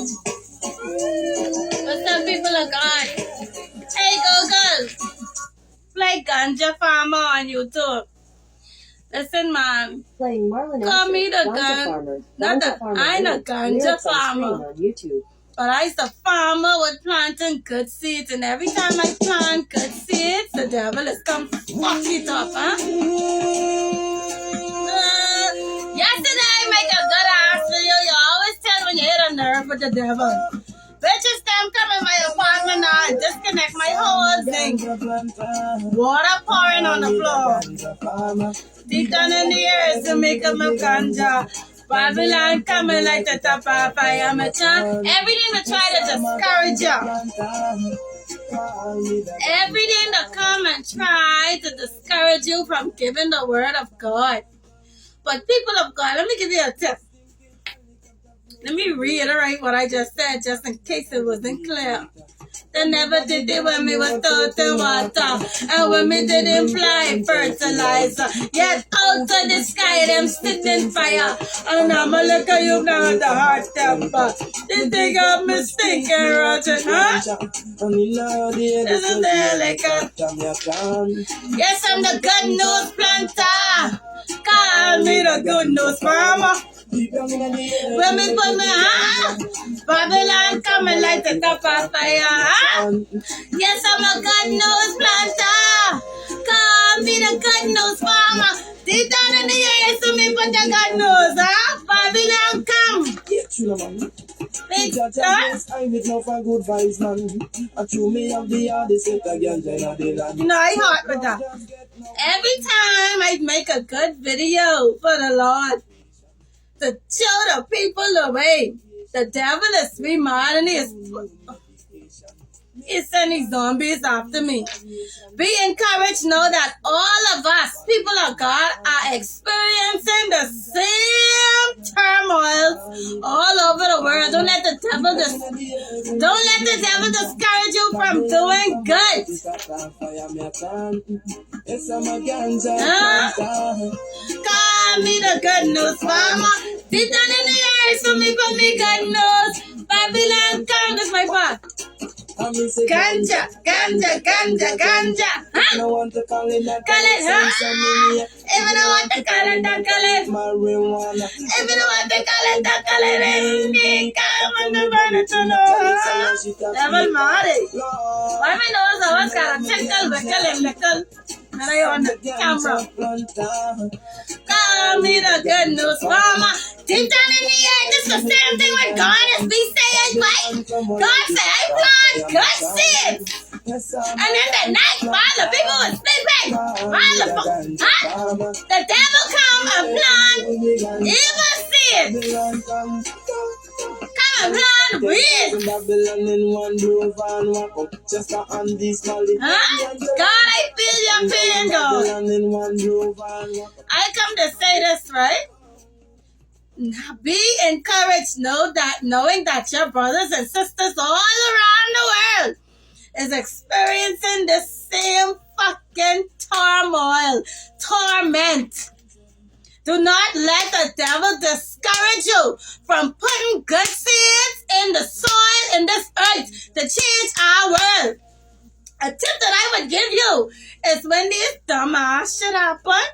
What's up, people of God? Hey, Google, play Ganja Farmer on YouTube. Listen, man. Playing Marlon Call me the Ganja gun. Farmer. Not Ganja the, Farmer I ain't a lyrics. ganja Lyrics on farmer. stream on YouTube. But I's a farmer with planting good seeds. And every time I plant good seeds, the devil is come fuck it up, huh? Yesterday, I make a good ass video. You always tell when you hit a nerve with the devil. Bitches them come in my apartment now and disconnect my whole thing. Water pouring on the floor. Deep down in the earth to make up my ganja. Babylon coming like the top of I am a child. Everything to try to discourage you. Everything to come and try to discourage you from giving the word of God. But people of God, let me give you a tip. Let me reiterate what I just said, just in case it wasn't clear. They never did it when me was taught in water, and when me didn't fly fertilizer. Yet out of the sky them sitting fire, and I'ma look at you now with the hot temper. They think I'm mistaken, Roger, huh? This is the helicopter. Yes, I'm the good news planter. Call me the good news farmer. When me put me Babylon coming like the top of fire, Yes, I'm a good news planter. Call me the good news farmer. Deep down in the air, so me put the good news, Babylon come. Bitch, I with no for good vibes, man. I chew me up the hardest again, no, I hot with that. Every time I make a good video for the Lord, to show the people the way. The devil is be mad and he's sending zombies after me. Be encouraged, know that all of us, people of God, are experiencing the same turmoil all over the world. Don't let the devil discourage you from doing good. Call me the good news farmer. Sit down in the earth so me put me good news. Babylon come, this my part. Ganja, ganja, ganja, ganja. Huh? Call it, huh? If you don't want to call it, don't call it. If you don't want to call it, don't call it. Come on, the burner to know. Devil Mary. Why my nose always got a tickle, little. And I on the camera. Call me the good news farmer. Deep down in the air, this is the same thing when God is be saying, right? God said, I plant good seeds. And then the night while the people were sleeping, the devil come and plant evil seeds. Come and plant weeds. God, I feel your pain, though. I come to say this, right? Be encouraged, knowing that your brothers and sisters all around the world is experiencing the same fucking turmoil, torment. Do not let the devil discourage you from putting good seeds in the soil in this earth to change our world. A tip that I would give you is when this dumbass shit happen,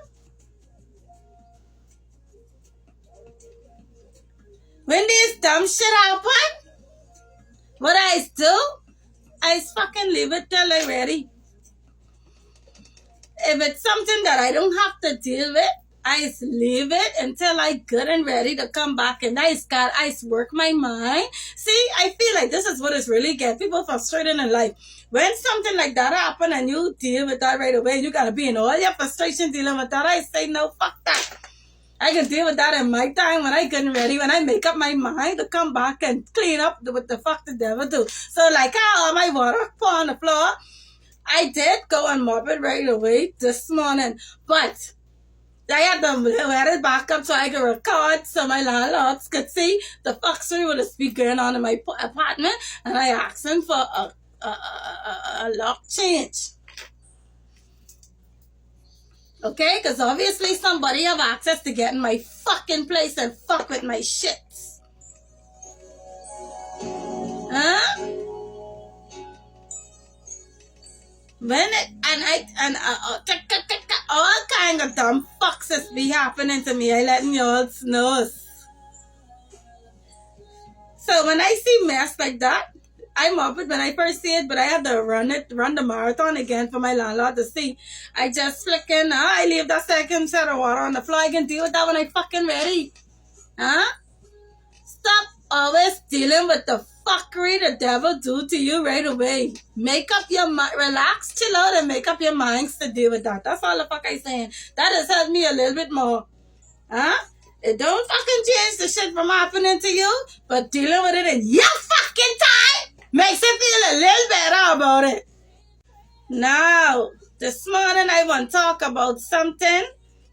when this dumb shit happen, what I do, I fucking leave it till I'm ready. If it's something that I don't have to deal with, I leave it until I good and ready to come back, and I work my mind. See, I feel like this is what is really getting people frustrated in life. When something like that happen and you deal with that right away, you gotta be in all your frustration dealing with that. I say no, fuck that. I can deal with that in my time when I get ready, when I make up my mind to come back and clean up what the fuck the devil do. So like how all my water pour on the floor, I did go and mop it right away this morning, but I had to wear it back up so I could record so my landlords could see the fuckery with the speaker going on in my apartment, and I asked them for a lock change. Okay? Because obviously somebody have access to get in my fucking place and fuck with my shits. when it all kind of dumb foxes be happening to me, I letting y'all know. So when I see mess like that, I mop it when I first see it, but I have to run the marathon again for my landlord to see. I just flicking, I leave that second set of water on the floor. I can deal with that when I fucking ready. Huh? Stop always dealing with the fuckery the devil do to you right away. Make up your mind, relax, chill out, and make up your minds to deal with that. That's all the fuck I saying. That has helped me a little bit more. Huh? It don't fucking change the shit from happening to you, but dealing with it in your fucking time makes it feel a little better about it. Now, this morning I want to talk about something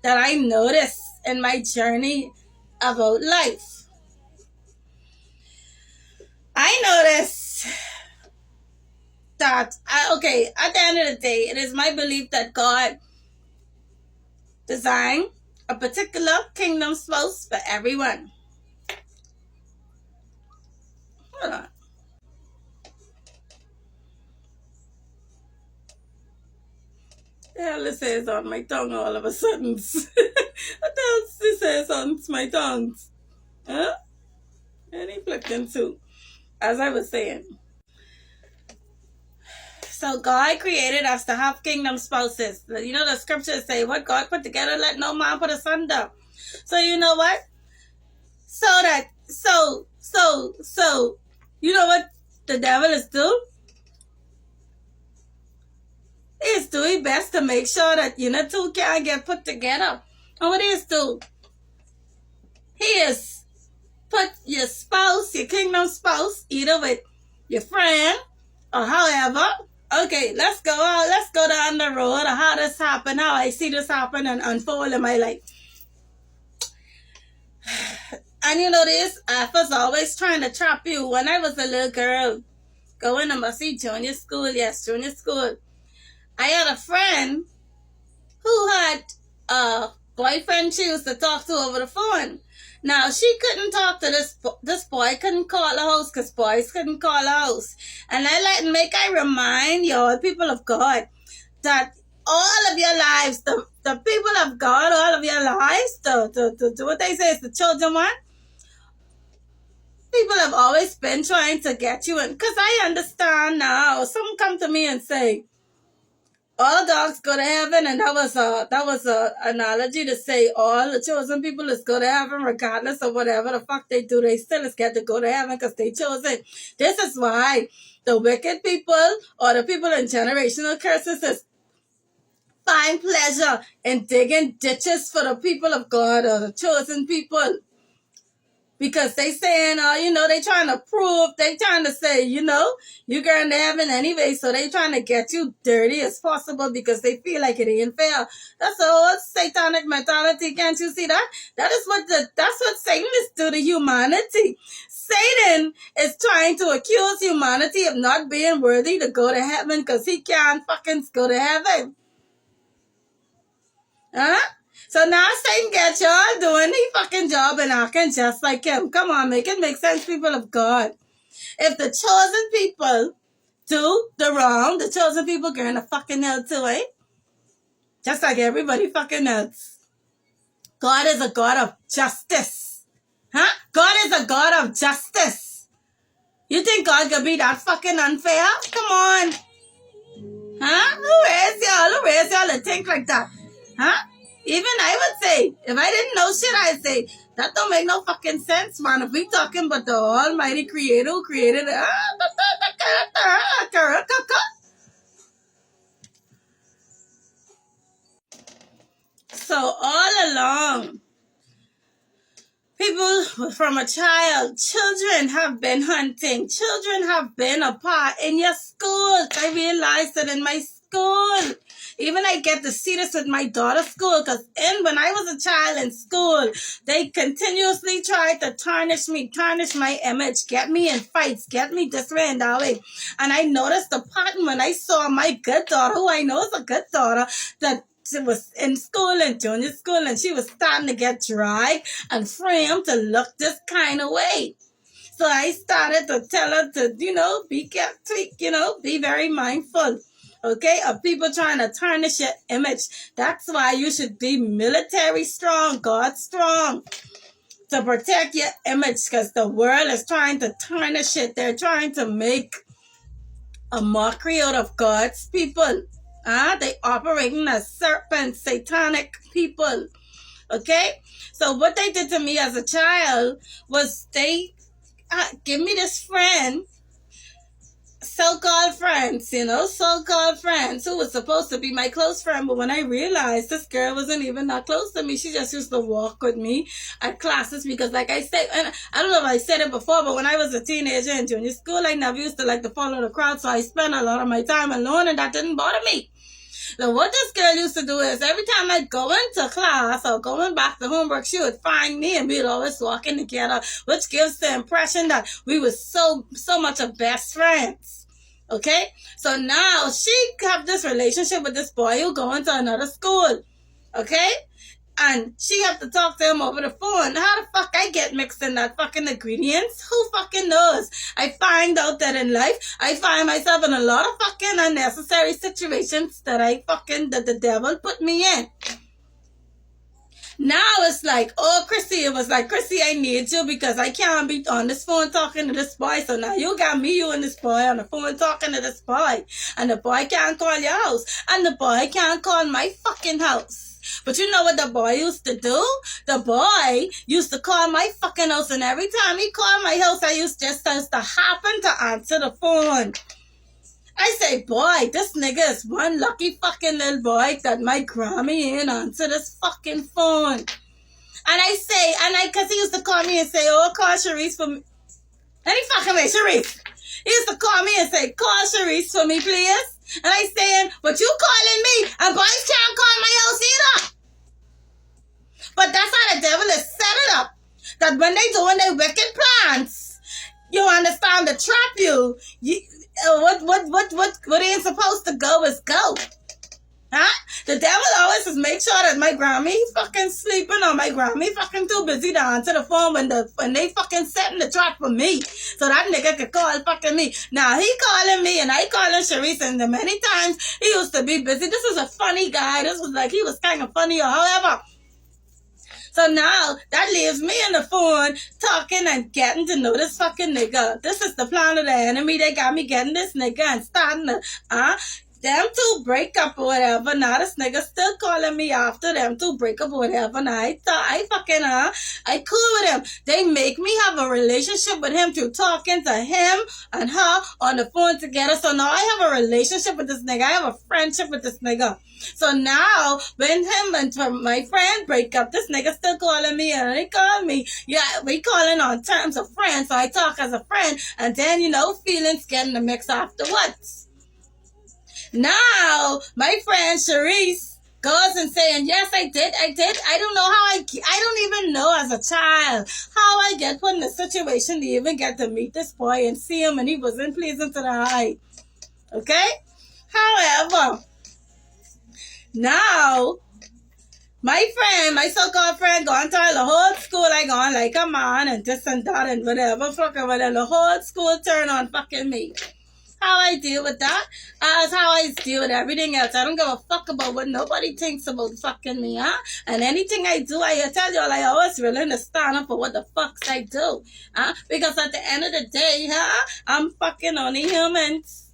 that I noticed in my journey about life. I noticed that, at the end of the day, it is my belief that God designed a particular kingdom spouse for everyone. Hold on. The hell it says on my tongue all of a sudden? What the hell it says on my tongue? Huh? Any flicking too. As I was saying. So God created us to have kingdom spouses. You know the scriptures say, what God put together, let no man put asunder. So you know what? So you know what the devil is doing? He is doing best to make sure that two can't get put together. And what he is doing? He is put your spouse, your kingdom spouse, either with your friend or however. Okay, let's go down the road of how this happened, how I see this happen and unfold in my life. And you know this, I was always trying to trap you. When I was a little girl, going to junior school, I had a friend who had a boyfriend she used to talk to over the phone. Now, she couldn't talk to this boy, couldn't call the house because boys couldn't call the house. And I remind y'all, people of God, that all of your lives, the people of God, all of your lives, the what they say is the chosen one, people have always been trying to get you in. Because I understand now, some come to me and say, all dogs go to heaven, and that was a analogy to say all the chosen people is go to heaven regardless of whatever the fuck they do. They still is get to go to heaven because they chosen. This is why the wicked people or the people in generational curses is find pleasure in digging ditches for the people of God or the chosen people. Because they saying, they trying to prove, they trying to say, you're going to heaven anyway, so they trying to get you dirty as possible because they feel like it ain't fair. That's the whole satanic mentality. Can't you see that? That's what Satan is doing to humanity. Satan is trying to accuse humanity of not being worthy to go to heaven because he can't fucking go to heaven. Huh? So now Satan gets y'all doing the fucking job and acting just like him. Come on, make it make sense, people of God. If the chosen people do the wrong, the chosen people going to fucking hell too, eh? Just like everybody fucking else. God is a God of justice. Huh? God is a God of justice. You think God could be that fucking unfair? Come on. Huh? Who raised y'all to think like that? Huh? Even I would say, if I didn't know shit, I'd say, that don't make no fucking sense, man. If we talking about the almighty creator who created it. So all along, people from a child, children have been hunting. Children have been a part in your schools. I realized that in my school. Even I get to see this with my daughter's school because when I was a child in school, they continuously tried to tarnish my image, get me in fights, get me this way and that way. And I noticed the pattern when I saw my good daughter, who I know is a good daughter, that she was in school and junior school and she was starting to get dragged and framed to look this kind of way. So I started to tell her to, be careful, be very mindful okay, of people trying to tarnish your image. That's why you should be military strong, God strong, to protect your image, because the world is trying to tarnish it. They're trying to make a mockery out of God's people. They operating as serpents, satanic people. Okay? So what they did to me as a child was they give me this friend, so-called friends, so-called friends who was supposed to be my close friend. But when I realized this girl wasn't even that close to me, she just used to walk with me at classes because, like I said, and I don't know if I said it before, but when I was a teenager in junior school, I never used to like to follow the crowd, so I spent a lot of my time alone, and that didn't bother me. So what this girl used to do is every time I'd go into class or going back to homework, she would find me and we'd always walking together, which gives the impression that we were so much of best friends. Okay? So now she have this relationship with this boy who going to another school. Okay? And she have to talk to him over the phone. How the fuck I get mixed in that fucking ingredients? Who fucking knows? I find out that in life, I find myself in a lot of fucking unnecessary situations that the devil put me in. Now it's like, oh, Chrissy, it was like, Chrissy, I need you because I can't be on this phone talking to this boy. So now you got me, you and this boy on the phone talking to this boy. And the boy can't call your house. And the boy can't call my fucking house. But you know what the boy used to do? The boy used to call my fucking house, and every time he called my house, I used to happen to answer the phone. I say, boy, this nigga is one lucky fucking little boy that my Grammy ain't answer this fucking phone. And I say, cause he used to call me and say, oh, call Sharice for me. And he fucking made Sharice. He used to call me and say, call Sharice for me, please. And I saying, but you calling me, and boys can't call my house either. But that's how the devil is set it up. That when they doing their wicked plans, you understand, to trap you, what ain't supposed to go is go. The devil always just make sure that my Grammy fucking sleeping or my Grammy fucking too busy to answer the phone when they fucking setting the trap for me. So that nigga could call fucking me. Now he calling me and I calling Sharice, and the many times he used to be busy. This is a funny guy. This was like, he was kind of funny or however. So now that leaves me on the phone talking and getting to know this fucking nigga. This is the plan of the enemy. They got me getting this nigga and starting to, them two break up or whatever. Now this nigga still calling me after them two break up or whatever. Now I thought I cool with him. They make me have a relationship with him through talking to him and her on the phone together. So now I have a relationship with this nigga. I have a friendship with this nigga. So now when him and my friend break up, this nigga still calling me and he call me. Yeah, we calling on terms of friends. So I talk as a friend, and then feelings get in the mix afterwards. Now, my friend Sharice goes and saying, yes, I did. I don't know how I don't even know as a child how I get put in a situation to even get to meet this boy and see him, and he wasn't pleasing to the eye. Okay? However, now, my so-called friend gone tell the whole school I gone like a man and this and that and whatever, fucking whatever. The whole school turn on fucking me. How I deal with that as how I deal with everything else. I don't give a fuck about what nobody thinks about fucking me, And anything I do, I tell y'all, I always willing to stand up for what the fucks I do, Because at the end of the day, I'm fucking only humans.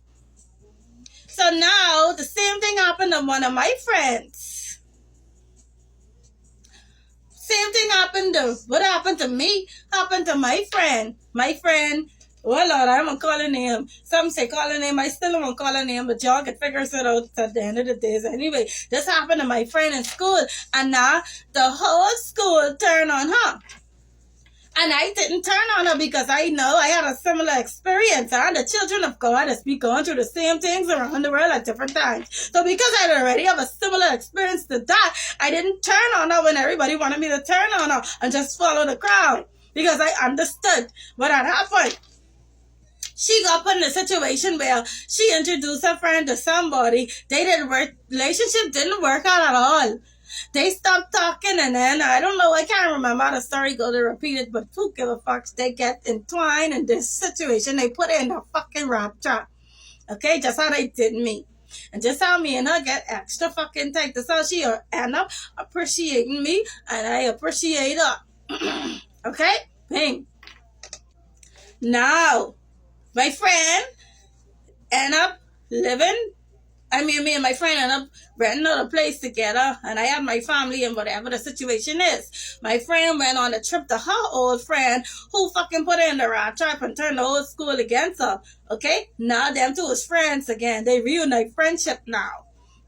So now, the same thing happened to one of my friends. Same thing happened to, what happened to me, happened to my friend. My friend, oh Lord, I'm gonna call her name. Some say call her name. I still don't want to call her name, but y'all can figure it out at the end of the day. So anyway, this happened to my friend in school, and now the whole school turned on her. And I didn't turn on her because I know I had a similar experience. The children of God has been going through the same things around the world at different times. So because I already have a similar experience to that, I didn't turn on her when everybody wanted me to turn on her and just follow the crowd. Because I understood what had happened. She got put in a situation where she introduced her friend to somebody. Relationship didn't work out at all. They stopped talking, and then, I don't know, I can't remember how the story goes to repeat it, but who give a fuck? They get entwined in this situation. They put it in a fucking rat trap. Okay, just how they did me. And just how me and her get extra fucking tight. That's how she end up appreciating me, and I appreciate her. Okay? Bing. Now, my friend end up living. Me and my friend end up renting out a place together, and I have my family and whatever the situation is. My friend went on a trip to her old friend who fucking put her in the rat trap and turned the whole school against her. Okay? Now them two is friends again. They reunite friendship now.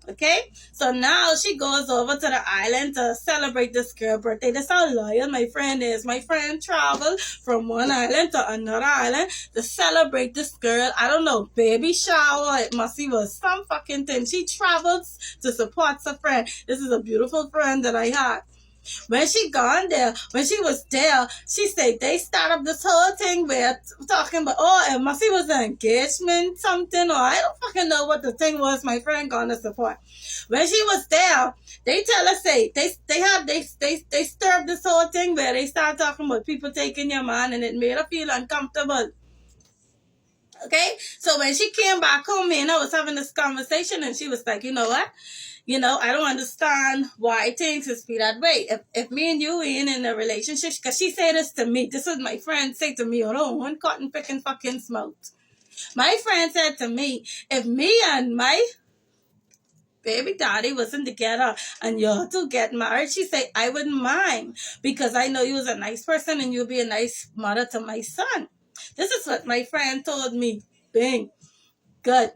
Okay? So now she goes over to the island to celebrate this girl's birthday. That's how loyal my friend is. My friend traveled from one island to another island to celebrate this girl. I don't know, baby shower. It must be was some fucking thing. She travels to support her friend. This is a beautiful friend that I had. When she was there, she said they start up this whole thing where talking about, it must was an engagement, something, or I don't fucking know what the thing was. My friend gonna support. When she was there, they tell us they stir up this whole thing where they start talking about people taking your man, and it made her feel uncomfortable. Okay, so when she came back home, me and I was having this conversation, and she was like, you know what? I don't understand why things is be that way. If me and you ain't in a relationship, because she said this to me. This is my friend say to me, one cotton picking fucking smoked. My friend said to me, if me and my baby daddy wasn't together and you two get married, she said, I wouldn't mind, because I know you was a nice person and you'll be a nice mother to my son. This is what my friend told me. Bing. Good.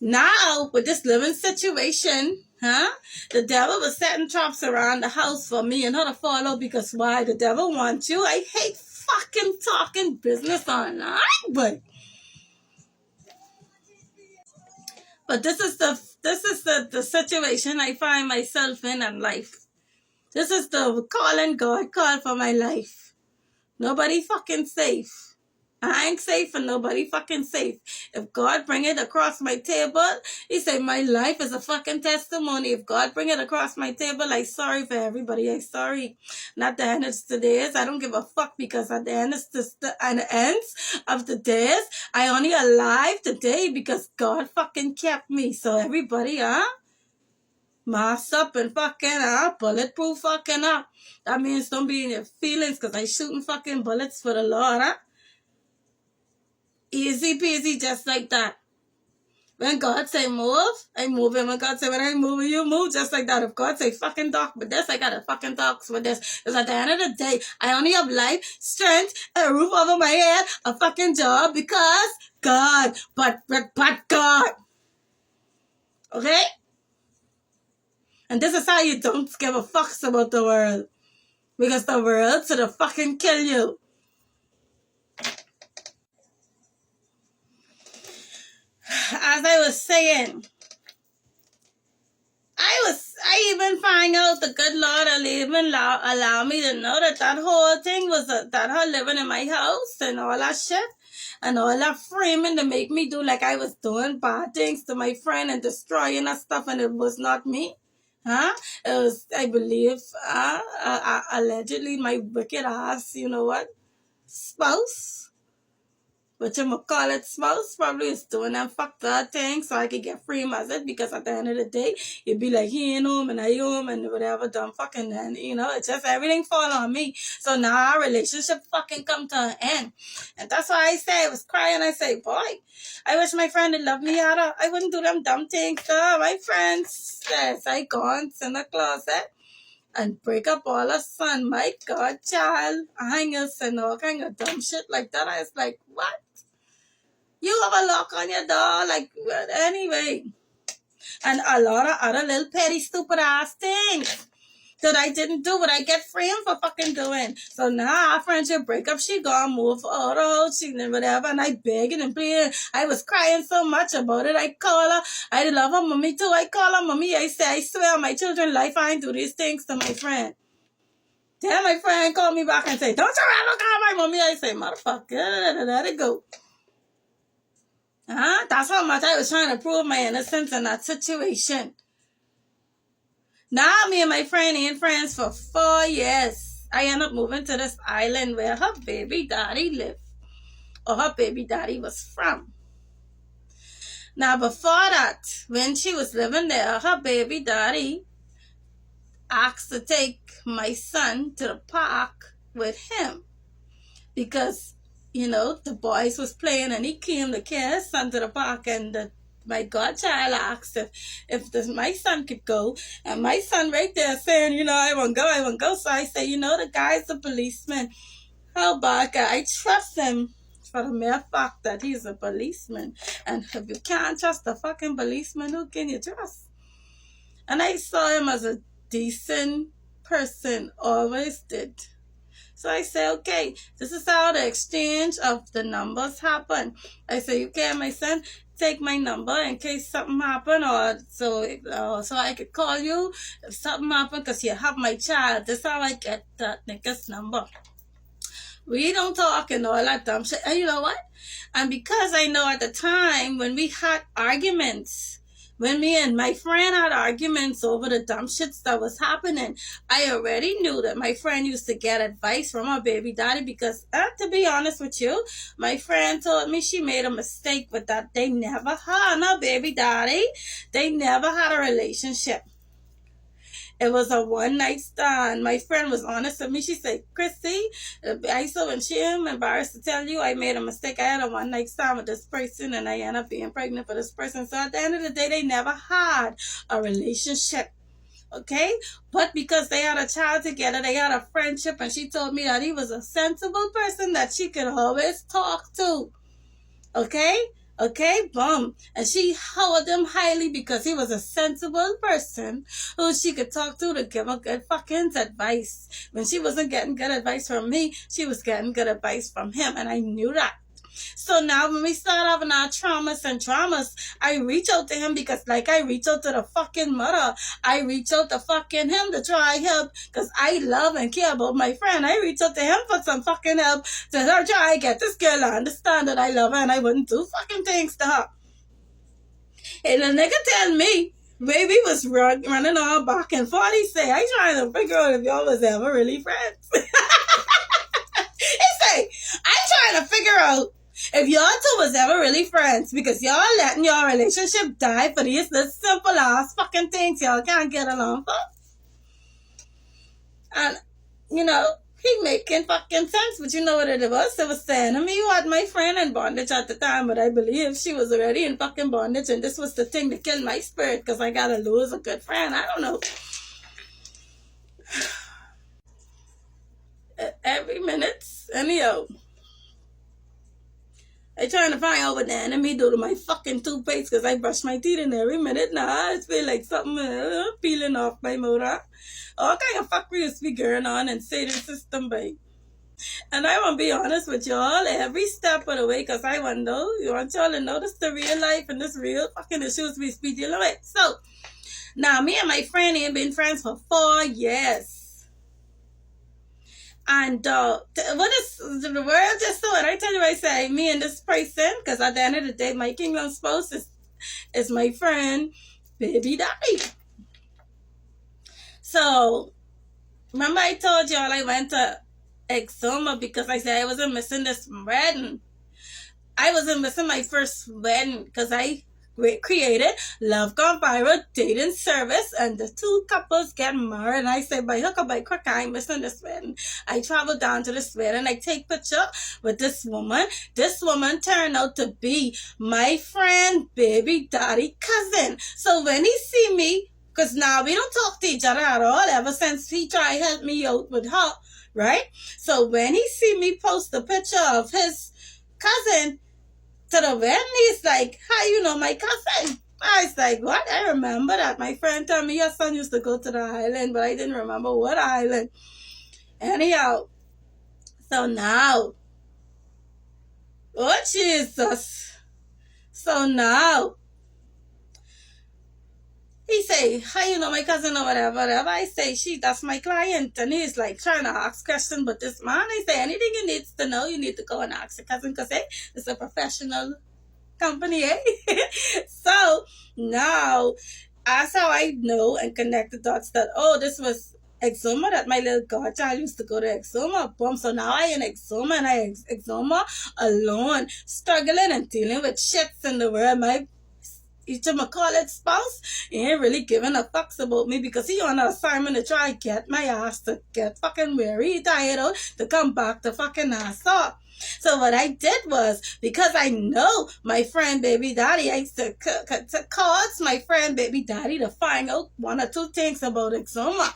Now, with this living situation, the devil was setting traps around the house for me and her to follow, because why? The devil wants you. I hate fucking talking business online, but this is the situation I find myself in life. This is the calling God called for my life. Nobody fucking safe. I ain't safe and nobody fucking safe. If God bring it across my table, he say my life is a fucking testimony. If God bring it across my table, I'm sorry for everybody. I'm sorry. Not the end of the days. I don't give a fuck, because at the end of the days, I only alive today because God fucking kept me. So everybody, mask up and fucking bulletproof fucking up. That means don't be in your feelings, because I shooting fucking bullets for the Lord, Easy peasy, just like that. When God say move, I move. And when God say when I move, you move, just like that. If God say fucking talk with this, I gotta fucking talk with this. Because at the end of the day, I only have life, strength, a roof over my head, a fucking job, because God. But God. Okay? And this is how you don't give a fuck about the world. Because the world should have fucking kill you. As I was saying, I even find out the good Lord will even allow me to know that whole thing was that her living in my house and all that shit, and all that framing to make me do like I was doing bad things to my friend and destroying her stuff, and it was not me. It was, I believe, allegedly my wicked ass, spouse. But you call it spouse, probably is doing them fucked up things so I could get free as it, because at the end of the day, it'd be like he ain't home and I home and whatever dumb fucking, and it's just everything fall on me. So now our relationship fucking come to an end. And that's why I was crying. I say, boy, I wish my friend had loved me harder. I wouldn't do them dumb things. My friends says I gone in the closet and break up all her son. My God, child, hangers and all kind of dumb shit like that. I was like, what? You have a lock on your door, like, anyway. And a lot of other little petty, stupid ass things that I didn't do, but I get framed for fucking doing. So now our friendship breakup, she gone move out of she did whatever, and I begging and pleading. I was crying so much about it. I call her. I love her mommy too. I call her mommy. I say, I swear on my children's life, I ain't do these things to my friend. Then my friend called me back and say, don't you ever call my mommy. I say, motherfucker, let it go. That's how much I was trying to prove my innocence in that situation. Now me and my friend ain't friends for 4 years. I end up moving to this island where her baby daddy lived, or her baby daddy was from. Now, before that, when she was living there, her baby daddy asked to take my son to the park with him because, the boys was playing and he came to carry his son to the park, and my godchild asked if my son could go, and my son right there saying, I won't go. So I say, the guy's a policeman. How about that? I trust him for the mere fact that he's a policeman. And if you can't trust a fucking policeman, who can you trust? And I saw him as a decent person, always did. So I say, okay, this is how the exchange of the numbers happen. I say, okay, my son, take my number in case something happen, or so I could call you if something happen, because you have my child. This is how I get that nigga's number. We don't talk and all that dumb shit. And you know what? And because I know at the time when we had arguments, when me and my friend had arguments over the dumb shits that was happening, I already knew that my friend used to get advice from her baby daddy because, to be honest with you, my friend told me she made a mistake with that. They never had no baby daddy. They never had a relationship. It was a one-night stand. My friend was honest with me. She said, Chrissy, I so am embarrassed to tell you I made a mistake. I had a one-night stand with this person and I ended up being pregnant for this person. So at the end of the day, they never had a relationship. Okay? But because they had a child together, they had a friendship, and she told me that he was a sensible person that she could always talk to. Okay, boom. And she held him highly because he was a sensible person who she could talk to give her good fucking advice. When she wasn't getting good advice from me, she was getting good advice from him, and I knew that. So now when we start having our traumas, I reach out to him because like I reach out to the fucking mother, I reach out to fucking him to try help because I love and care about my friend. I reach out to him for some fucking help to try get this girl to understand that I love her and I wouldn't do fucking things to her. And the nigga tell me, baby was running all back and forth. He say, I trying to figure out if y'all was ever really friends. He say, I trying to figure out if y'all two was ever really friends because y'all letting your relationship die for these simple ass fucking things y'all can't get along for. And, he making fucking sense, but you know what it was? It was saying to me, you had my friend in bondage at the time, but I believe she was already in fucking bondage, and this was the thing that killed my spirit because I gotta lose a good friend. I don't know. Every minute, anyhow. I trying to find out what the enemy do to my fucking toothpaste because I brush my teeth in every minute now. I feel like something peeling off my motor. All kind of fuckery used to be going on in Satan system, babe. And I want to be honest with y'all every step of the way because I want y'all to notice the real life and this real fucking issues we speak dealing with. So, now me and my friend ain't been friends for 4 years. And what is the world just so? And I tell you, I say me and this person, because at the end of the day, my kingdom spouse is my friend, baby daddy. So remember I told y'all I went to Exuma because I said I wasn't missing this wedding. I wasn't missing my first wedding because I created Love Gone Viral dating service, and the two couples get married. And I say, by hook or by crook, I ain't missing this wedding. I travel down to this wedding. I take picture with this woman. This woman turned out to be my friend, baby daddy cousin. So when he see me, because now we don't talk to each other at all ever since he tried to help me out with her, right? So when he see me post a picture of his cousin to the wedding, he's like, how you know my cousin? I was like, what? I remember that. My friend told me your son used to go to the island, but I didn't remember what island. Anyhow, so now, oh Jesus. So now, he say, how you know my cousin or whatever. I say, that's my client. And he's like trying to ask questions, but this man, I say, anything you need to know, you need to go and ask your cousin because, hey, it's a professional company, eh? So now, that's how I know and connect the dots that, this was Exuma, that my little godchild used to go to Exuma. Boom. So now I in Exuma and Exuma alone, struggling and dealing with shits in the world. My college spouse, he ain't really giving a fucks about me because he on an assignment to try to get my ass to get fucking weary, tired out, to come back to fucking ass up. So what I did was, because I know my friend baby daddy, I used to call my friend baby daddy to find out one or two things about Exuma.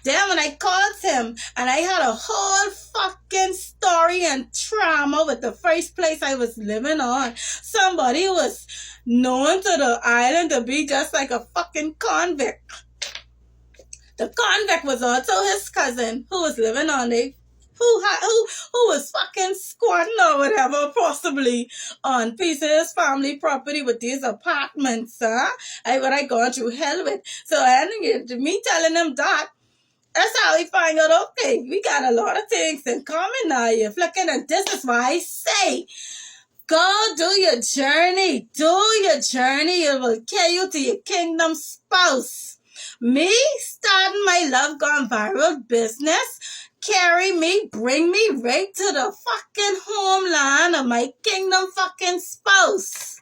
Then when I called him and I had a whole fucking story and trauma with the first place I was living on. Somebody was known to the island to be just like a fucking convict. The convict was also his cousin who was living on it. Who was fucking squatting or whatever, possibly on piece of his family property with these apartments, huh? What I gone through hell with. So me telling him that, that's how we find out, okay, we got a lot of things in common now, you flicking, and this is why I say, go do your journey. Do your journey. It will carry you to your kingdom spouse. Me starting my Love Gone Viral business, carry me, bring me right to the fucking homeland of my kingdom fucking spouse.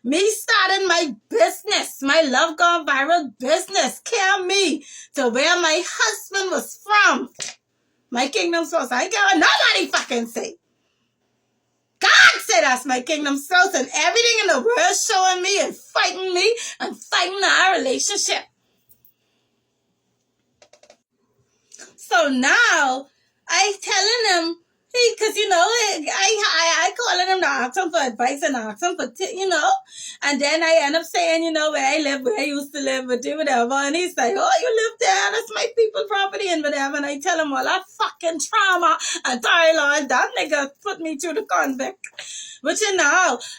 Me starting my business, my Love Gone Viral business, carry me to where my husband was from. My kingdom spouse. I ain't care what nobody fucking say. God said that's my kingdom spouse, and everything in the world showing me and fighting our relationship. So now I telling him, because I calling him to ask him for advice and ask him for and then I end up saying, where I live, where I used to live, whatever, and he's like, oh, you live there, that's my people property and whatever, and I tell him all that fucking trauma and Thailand, that nigga put me through the convict. But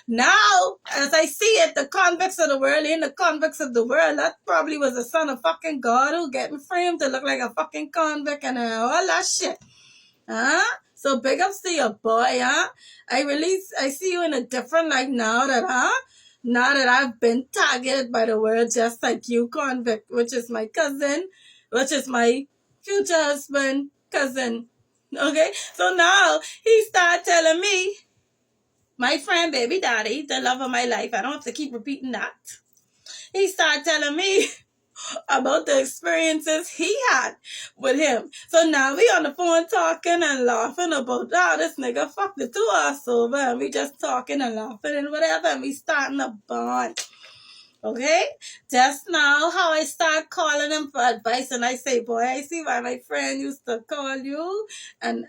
now, as I see it, the convicts of the world ain't the convicts of the world. That probably was the son of fucking God who getting framed to look like a fucking convict and all that shit. Huh? So big ups to your boy, huh? I see you in a different light now that I've been targeted by the world just like you, convict, which is my cousin, which is my future husband, cousin. Okay? So now he started telling me, my friend baby daddy, the love of my life, I don't have to keep repeating that. He started telling me about the experiences he had with him. So now we on the phone talking and laughing about, this nigga fucked the two of us over, and we just talking and laughing and whatever, and we starting a bond. Okay? Just now how I start calling him for advice, and I say, boy, I see why my friend used to call you and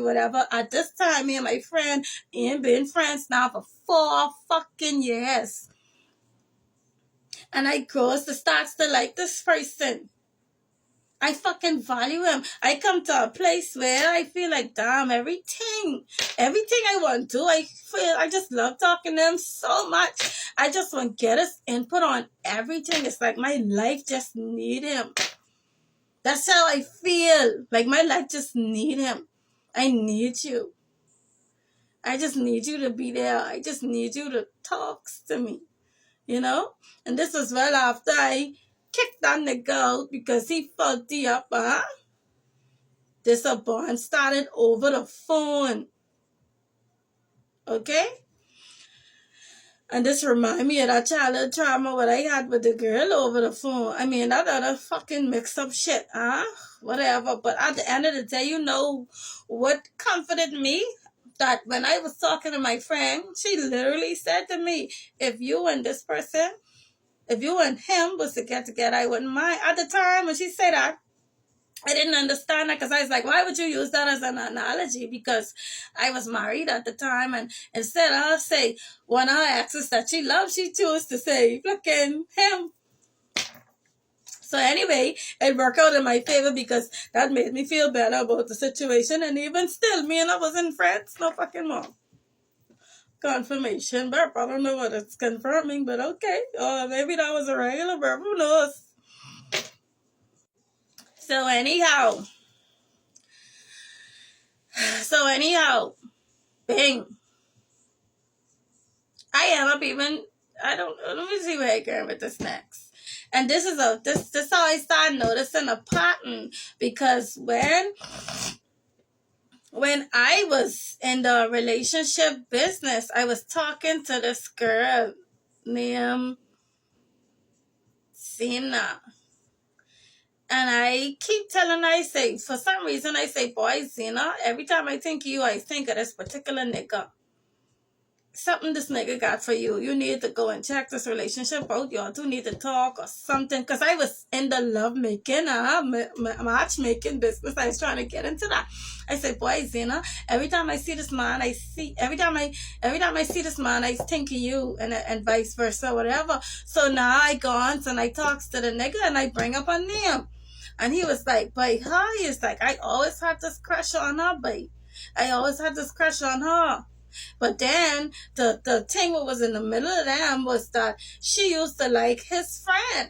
whatever. At this time, me and my friend ain't been friends now for 4 fucking years. And I grows to starts to like this person. I fucking value him. I come to a place where I feel like, damn, everything I want to, I just love talking to him so much. I just want to get his input on everything. It's like my life just need him. That's how I feel. Like my life just need him. I need you. I just need you to be there. I just need you to talk to me. And this was well after I kicked that nigga out because he fucked me up, huh? This a bond started over the phone. Okay? And this remind me of that childhood trauma what I had with the girl over the phone. I mean, that other fucking mix up shit, huh? Whatever. But at the end of the day, you know what comforted me? That when I was talking to my friend, she literally said to me, if you and this person, if you and him was to get together, I wouldn't mind. At the time when she said that, I didn't understand that because I was like, why would you use that as an analogy? Because I was married at the time, and instead of say one of her exes that she loved, she chose to say, fucking him. So anyway, it worked out in my favor because that made me feel better about the situation, and even still, me and I wasn't friends, no fucking more. Confirmation burp. I don't know what it's confirming, but okay. Maybe that was a regular burp. Who knows? So anyhow, bing. Let me see where I go with this next. And this is this how I started noticing a pattern, because when I was in the relationship business, I was talking to this girl. named Zena. And I keep telling her, I say, for some reason, I say, boy, Zena, every time I think of you, I think of this particular nigga. Something this nigga got for you. You need to go and check this relationship out. Y'all do need to talk or something. Because I was in the love making, matchmaking business. I was trying to get into that. I said, boy, Zena, every time I see this man, every time I see this man, I think of you, and vice versa, whatever. So now I go on and I talks to the nigga and I bring up a name. And he was like, boy, huh? He was like, I always had this crush on her, boy. I always had this crush on her. But then the thing what was in the middle of them was that she used to like his friend.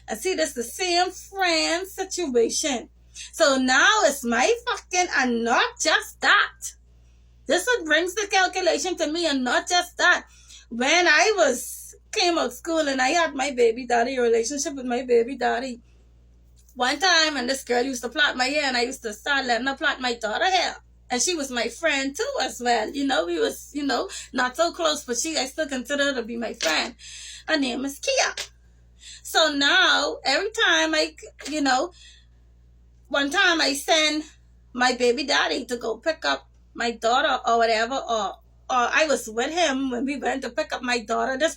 And see, this the same friend situation. So now it's my fucking, and not just that. This what brings the calculation to me, and not just that. When I came out of school and I had my baby daddy, a relationship with my baby daddy, one time, and this girl used to plait my hair, and I used to start letting her plait my daughter hair. And she was my friend too as well. You know, we was, not so close, but I still consider her to be my friend. Her name is Kia. So now, every time one time I send my baby daddy to go pick up my daughter or whatever, or I was with him when we went to pick up my daughter. This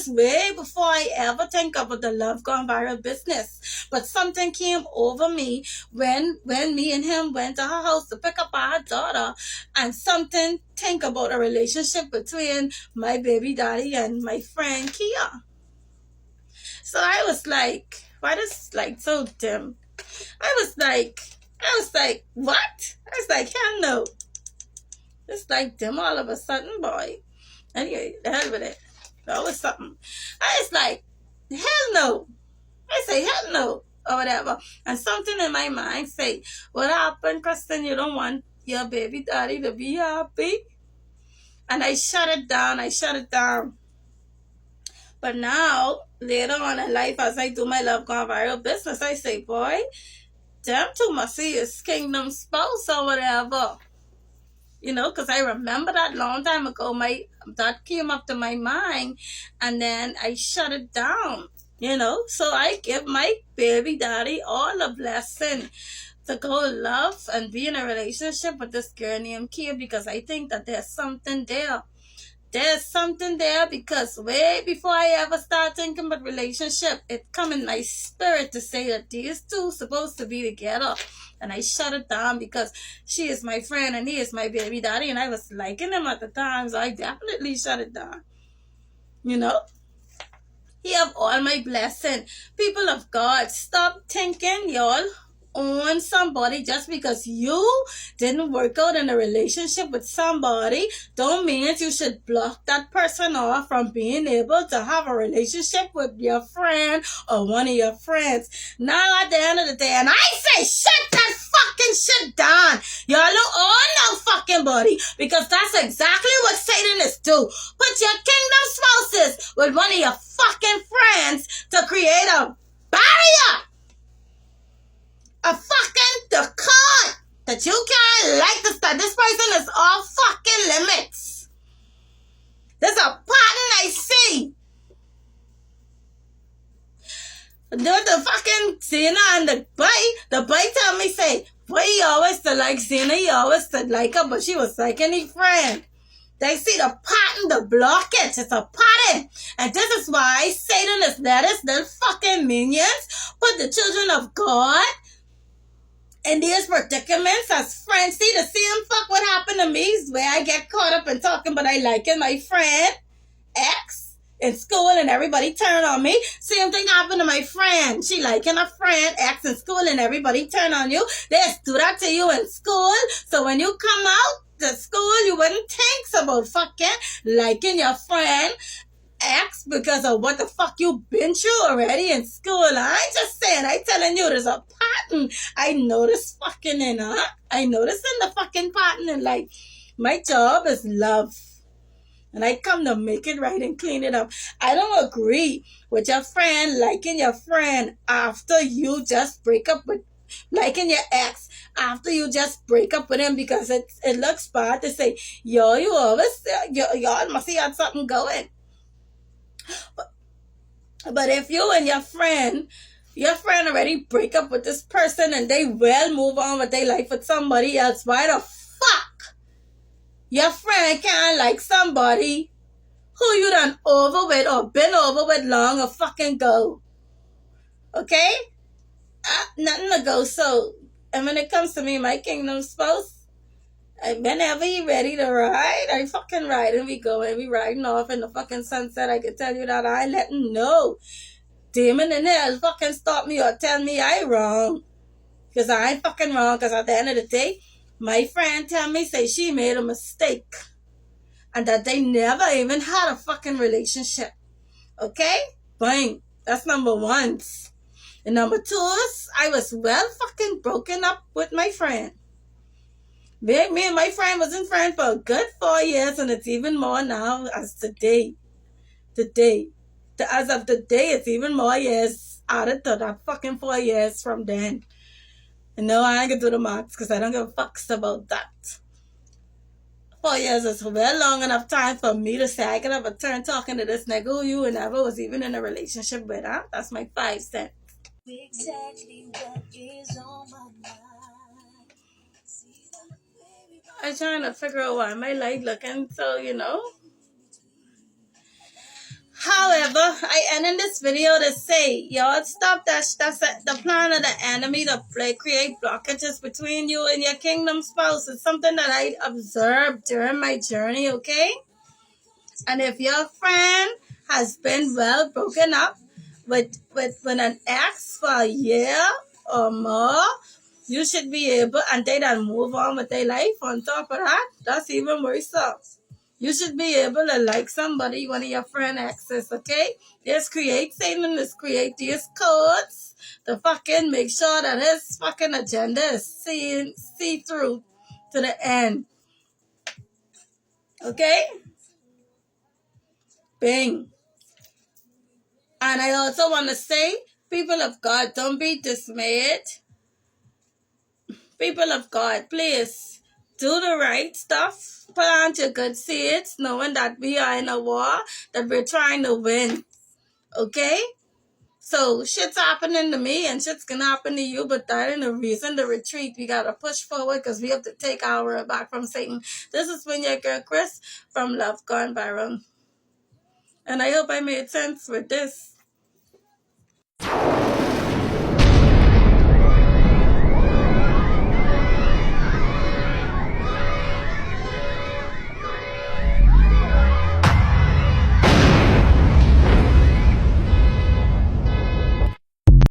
way before I ever think about the Love Gone Viral business. But something came over me when me and him went to her house to pick up our daughter, and something think about a relationship between my baby daddy and my friend Kia. So I was like, why this like so dim? I was like, what? I was like, hell no. It's like dim all of a sudden, boy. Anyway, the hell with it. That was something. I was like, hell no. I say, hell no. Or whatever. And something in my mind say, what happened, Kristen? You don't want your baby daddy to be happy? And I shut it down. But now, later on in life, as I do my Love Gone Viral business, I say, boy, damn too must see his kingdom spouse or whatever. Because I remember that long time ago, that came up to my mind, and then I shut it down, So I give my baby daddy all the blessing to go love and be in a relationship with this girl named Kia, because I think that there's something there. There's something there, because way before I ever start thinking about relationship, it come in my spirit to say that these two supposed to be together. And I shut it down because she is my friend and he is my baby daddy, and I was liking him at the time, so I definitely shut it down. He have all my blessing. People of God, stop thinking y'all on somebody just because you didn't work out in a relationship with somebody. Don't mean you should block that person off from being able to have a relationship with your friend or one of your friends. Now at the end of the day, and I say shut that fucking shit down. Y'all don't own no fucking body, because that's exactly what Satanists do. Put your kingdom spouses with one of your fucking friends to create a barrier. A fucking the card that you can't like this, that this person is off fucking limits. There's a pattern I see. The fucking Zena and the boy tell me, say, boy, he always to like Zena, he always to like her, but she was like any friend. They see the pattern, the blockage. It's a pattern. And this is why Satan is lettuce, little fucking minions, put the children of God in these predicaments as friends. See, the same fuck what happened to me is where I get caught up in talking, but I liking my friend X in school and everybody turn on me. Same thing happened to my friend. She liking a friend X in school and everybody turn on you. They do that to you in school. So when you come out to school, you wouldn't think about fucking liking your friend X because of what the fuck you been through already in school. I ain't just saying, I telling you, there's a pattern. I notice fucking in her. I notice in the fucking pattern, and like, my job is love. And I come to make it right and clean it up. I don't agree with your friend liking your friend after you just break up with, liking your ex after you just break up with him, because it looks bad to say, yo, you always, y'all must have had something going. But if you and your friend already break up with this person and they well move on with their life with somebody else, why the fuck your friend can't like somebody who you done over with or been over with long a fucking ago? Okay? Nothing to go. So, and when it comes to me, my kingdom spouse, whenever he ready to ride, I fucking ride and we go and we riding off in the fucking sunset. I can tell you that I let him know. Demon in hell fucking stop me or tell me I wrong. Because I ain't fucking wrong. Because at the end of the day, my friend tell me, say she made a mistake. And that they never even had a fucking relationship. Okay? Bang. That's number one. And number two is, I was well fucking broken up with my friend. Me and my friend wasn't friends for a good 4 years, and it's even more now as today. As of the day, it's even more years added to that fucking 4 years from then. And no, I ain't gonna do the maths because I don't give a fucks about that. 4 years is well long enough time for me to say I could have a turn talking to this nigga who you never was even in a relationship with, huh? That's my 5 cents. Exactly what is on my mind. I'm trying to figure out why my light looking so, However, I ended this video to say, y'all stop that's the plan of the enemy to create blockages between you and your kingdom spouse. It's something that I observed during my journey, okay? And if your friend has been well broken up with an ex for a year or more, you should be able, and they don't move on with their life. On top of that, that's even worse up. You should be able to like somebody, one of your friend exes, okay? Just create Satan, just create these codes to fucking make sure that his fucking agenda is see through to the end. Okay? Bing. And I also want to say, people of God, don't be dismayed. People of God, please do the right stuff. Plant your good seeds, knowing that we are in a war that we're trying to win. Okay? So shit's happening to me and shit's gonna happen to you, but that ain't a reason to retreat. We gotta push forward because we have to take our world back from Satan. This is when your girl Chris from Love Gone Viral. And I hope I made sense with this.